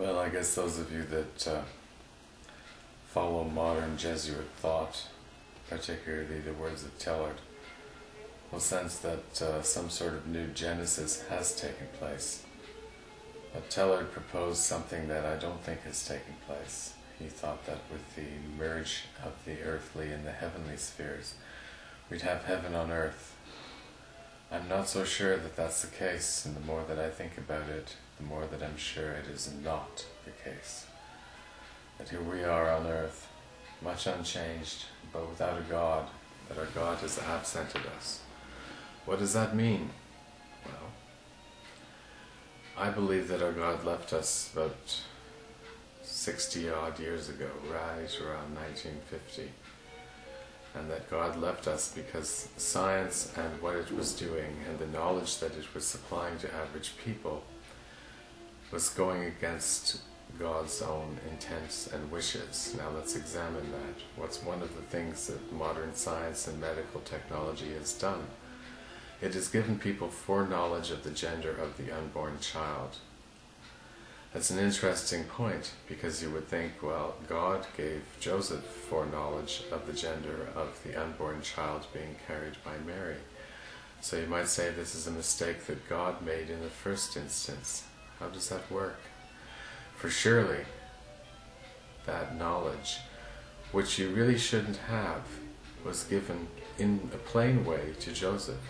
Well, I guess those of you that follow modern Jesuit thought, particularly the words of Teilhard, will sense that some sort of Noogenesis has taken place. But Teilhard proposed something that I don't think has taken place. He thought that with the merge of the earthly and the heavenly spheres, we'd have heaven on earth. I'm not so sure that that's the case, and the more that I think about it, the more that I'm sure it is not the case. That here we are on earth, much unchanged, but without a God, that our God has absented us. What does that mean? Well, I believe that our God left us about 60-odd years ago, right around 1950. And that God left us because science and what it was doing and the knowledge that it was supplying to average people was going against God's own intents and wishes. Now let's examine that. What's one of the things that modern science and medical technology has done? It has given people foreknowledge of the gender of the unborn child. That's an interesting point, because you would think, well, God gave Joseph foreknowledge of the gender of the unborn child being carried by Mary. So you might say this is a mistake that God made in the first instance. How does that work? For surely that knowledge, which you really shouldn't have, was given in a plain way to Joseph,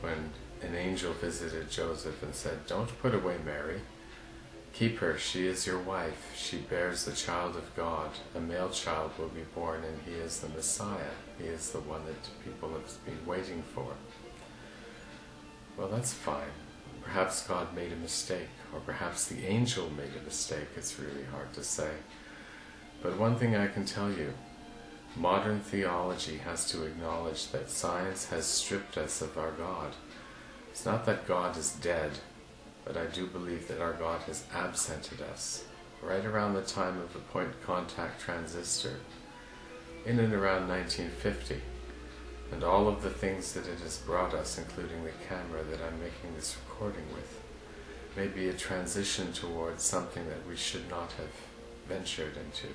when an angel visited Joseph and said, "Don't put away Mary. Keep her, she is your wife, she bears the child of God, a male child will be born, and he is the Messiah, he is the one that people have been waiting for." Well, that's fine. Perhaps God made a mistake, or perhaps the angel made a mistake, it's really hard to say. But one thing I can tell you, modern theology has to acknowledge that science has stripped us of our God. It's not that God is dead, but I do believe that our God has absented us, right around the time of the point-contact transistor, in and around 1950, and all of the things that it has brought us, including the camera that I'm making this recording with, may be a transition towards something that we should not have ventured into.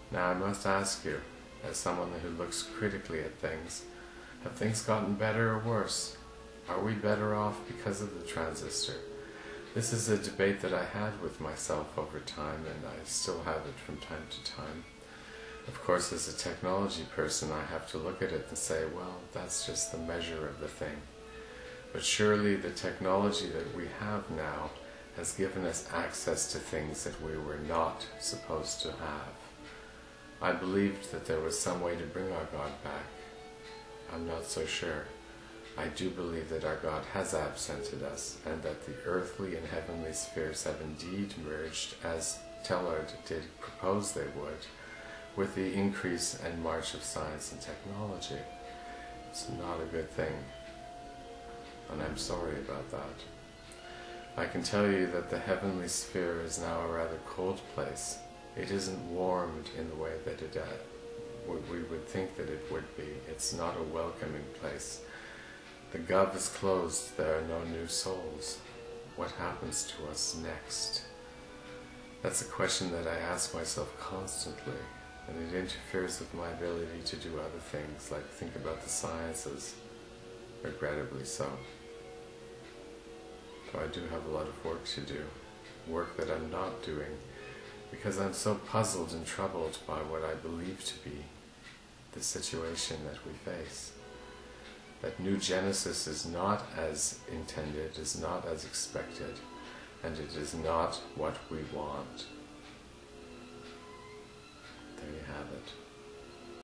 Now I must ask you, as someone who looks critically at things, have things gotten better or worse? Are we better off because of the transistor? This is a debate that I had with myself over time, and I still have it from time to time. Of course, as a technology person, I have to look at it and say, well, that's just the measure of the thing. But surely the technology that we have now has given us access to things that we were not supposed to have. I believed that there was some way to bring our God back. I'm not so sure. I do believe that our God has absented us, and that the earthly and heavenly spheres have indeed merged, as Teilhard did propose they would, with the increase and march of science and technology. It's not a good thing, and I'm sorry about that. I can tell you that the heavenly sphere is now a rather cold place. It isn't warmed in the way that we would think that it would be. It's not a welcoming place. The gov is closed, there are no new souls. What happens to us next? That's a question that I ask myself constantly, and it interferes with my ability to do other things, like think about the sciences, regrettably so. So I do have a lot of work to do, work that I'm not doing, because I'm so puzzled and troubled by what I believe to be the situation that we face. That Noogenesis is not as intended, is not as expected, and it is not what we want. There you have it.